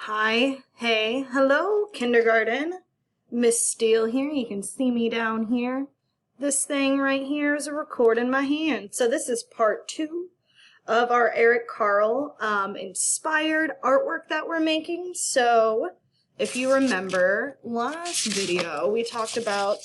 Hi, hey, hello, kindergarten. Miss Steele here. You can see me down here. This thing right here is a record in my hand. So this is part 2 of our Eric Carle inspired artwork that we're making. So if you remember last video, we talked about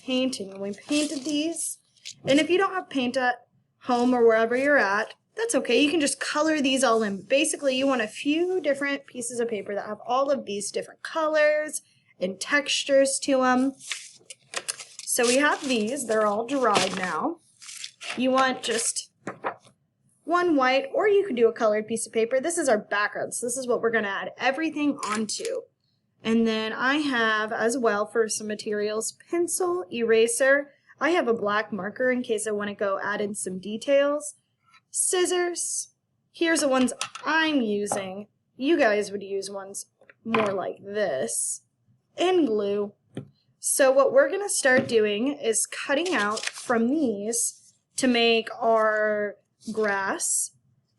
painting and we painted these. And if you don't have paint at home or wherever you're at, that's okay. You can just color these all in. Basically, you want a few different pieces of paper that have all of these different colors and textures to them. So we have these. They're all dried now. You want just one white, or you could do a colored piece of paper. This is our background, so this is what we're going to add everything onto. And then I have, as well, for some materials, pencil, eraser. I have a black marker in case I want to go add in some details. Scissors. Here's the ones I'm using. You guys would use ones more like this. And glue. So what we're going to start doing is cutting out from these to make our grass,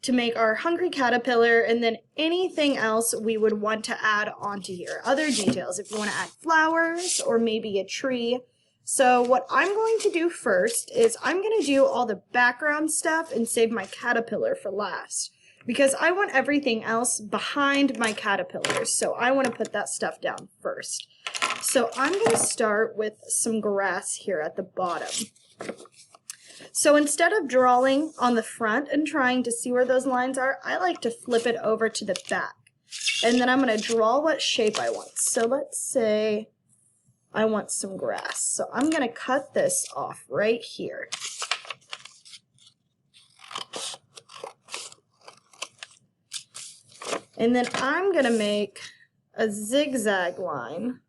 to make our hungry caterpillar, and then anything else we would want to add onto here. Other details, if you want to add flowers or maybe a tree. So what I'm going to do first is I'm going to do all the background stuff and save my caterpillar for last, because I want everything else behind my caterpillars. So I want to put that stuff down first. So I'm going to start with some grass here at the bottom. So instead of drawing on the front and trying to see where those lines are, I like to flip it over to the back. And then I'm going to draw what shape I want. So let's say I want some grass. So I'm going to cut this off right here. And then I'm going to make a zigzag line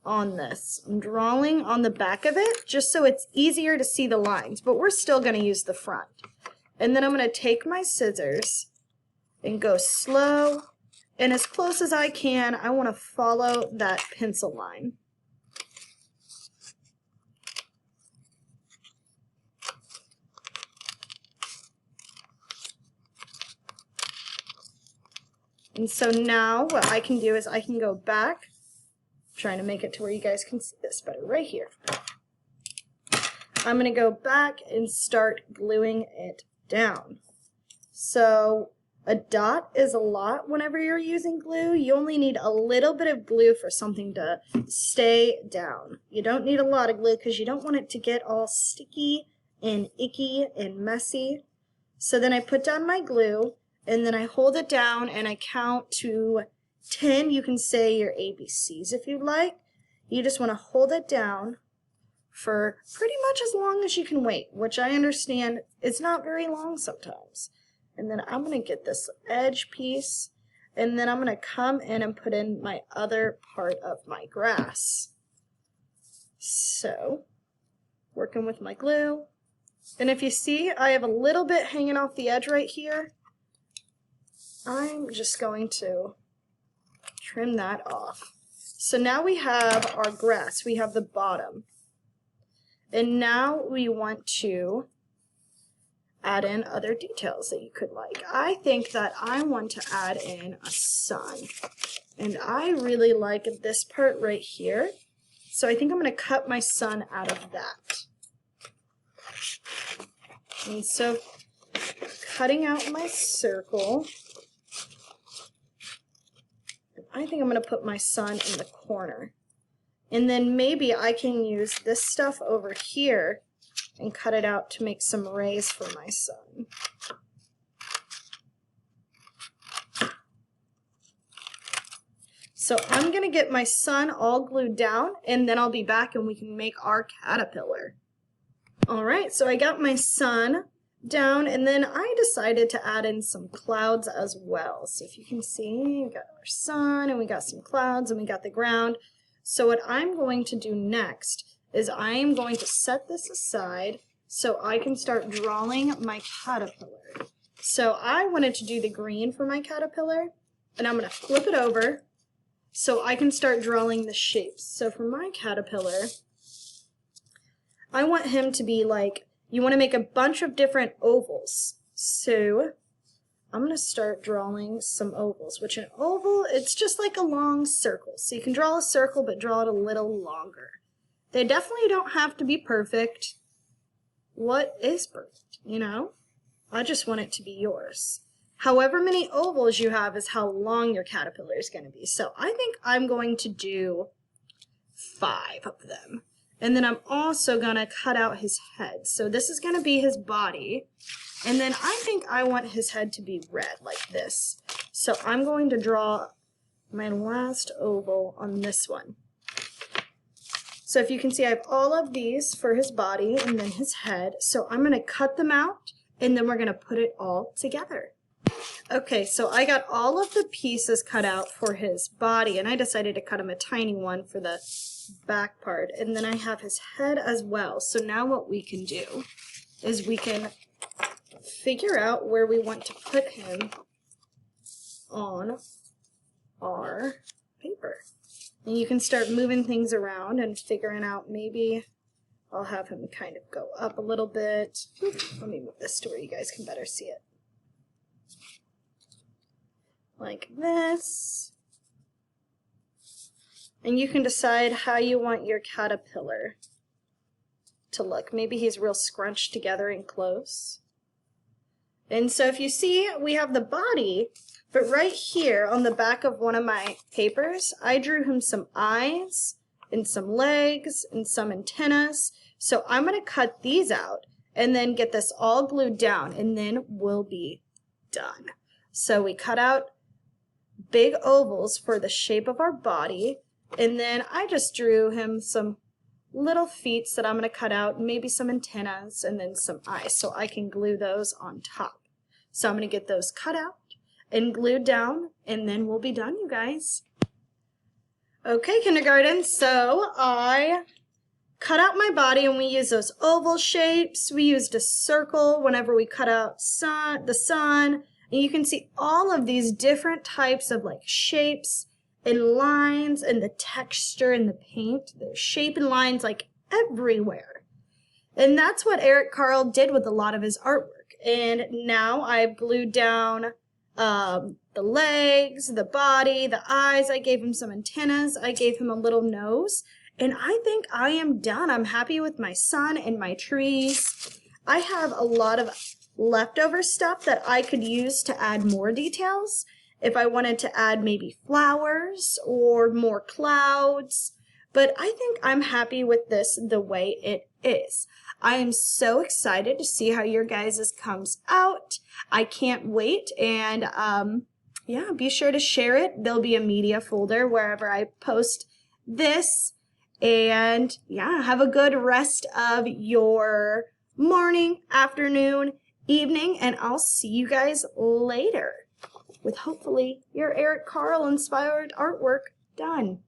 on this. I'm drawing on the back of it just so it's easier to see the lines, but we're still going to use the front. And then I'm going to take my scissors and go slow and as close as I can. I want to follow that pencil line. And so now what I can do is I can go back, trying to make it to where you guys can see this better right here. I'm going to go back and start gluing it down. So a dot is a lot whenever you're using glue. You only need a little bit of glue for something to stay down. You don't need a lot of glue because you don't want it to get all sticky and icky and messy. So then I put down my glue, and then I hold it down and I count to 10. You can say your ABCs if you'd like. You just want to hold it down for pretty much as long as you can wait, which I understand is not very long sometimes. And then I'm going to get this edge piece, and then I'm going to come in and put in my other part of my grass. So, working with my glue. And if you see, I have a little bit hanging off the edge right here. I'm just going to trim that off. So now we have our grass. We have the bottom. And now we want to add in other details that you could like. I think that I want to add in a sun. And I really like this part right here. So I think I'm going to cut my sun out of that. And so cutting out my circle, I think I'm going to put my sun in the corner. And then maybe I can use this stuff over here and cut it out to make some rays for my sun. So I'm going to get my sun all glued down, and then I'll be back and we can make our caterpillar. Alright, so I got my sun down, and then I decided to add in some clouds as well. So if you can see, we got our sun, and we got some clouds, and we got the ground. So what I'm going to do next is I am going to set this aside so I can start drawing my caterpillar. So I wanted to do the green for my caterpillar, and I'm going to flip it over so I can start drawing the shapes. So for my caterpillar, I want him to be like, you want to make a bunch of different ovals. So I'm going to start drawing some ovals, which an oval, it's just like a long circle. So you can draw a circle, but draw it a little longer. They definitely don't have to be perfect. What is perfect, you know? I just want it to be yours. However many ovals you have is how long your caterpillar is going to be. So I think I'm going to do 5 of them. And then I'm also going to cut out his head. So this is going to be his body. And then I think I want his head to be red like this. So I'm going to draw my last oval on this one. So if you can see, I have all of these for his body and then his head. So I'm going to cut them out and then we're going to put it all together. Okay, so I got all of the pieces cut out for his body and I decided to cut him a tiny one for the back part. And then I have his head as well. So now what we can do is we can figure out where we want to put him on our paper. And you can start moving things around and figuring out, maybe I'll have him kind of go up a little bit. Let me move this to where you guys can better see it. Like this. And you can decide how you want your caterpillar to look. Maybe he's real scrunched together and close. And so if you see, we have the body, but right here on the back of one of my papers, I drew him some eyes and some legs and some antennas. So I'm going to cut these out and then get this all glued down and then we'll be done. So we cut out big ovals for the shape of our body, and then I just drew him some little feet that I'm going to cut out, maybe some antennas and then some eyes so I can glue those on top. So I'm going to get those cut out and glued down and then we'll be done, you guys. Okay, kindergarten, so I cut out my body and we used those oval shapes. We used a circle whenever we cut out the sun. And you can see all of these different types of like shapes and lines and the texture and the paint. There's shape and lines like everywhere. And that's what Eric Carle did with a lot of his artwork. And now I've glued down the legs, the body, the eyes. I gave him some antennas. I gave him a little nose. And I think I am done. I'm happy with my sun and my trees. I have a lot of leftover stuff that I could use to add more details. If I wanted to add maybe flowers or more clouds. But I think I'm happy with this the way it is. I am so excited to see how your guys' comes out. I can't wait. And yeah, be sure to share it. There'll be a media folder wherever I post this. And yeah, have a good rest of your morning, afternoon, evening, and I'll see you guys later with hopefully your Eric Carle inspired artwork done.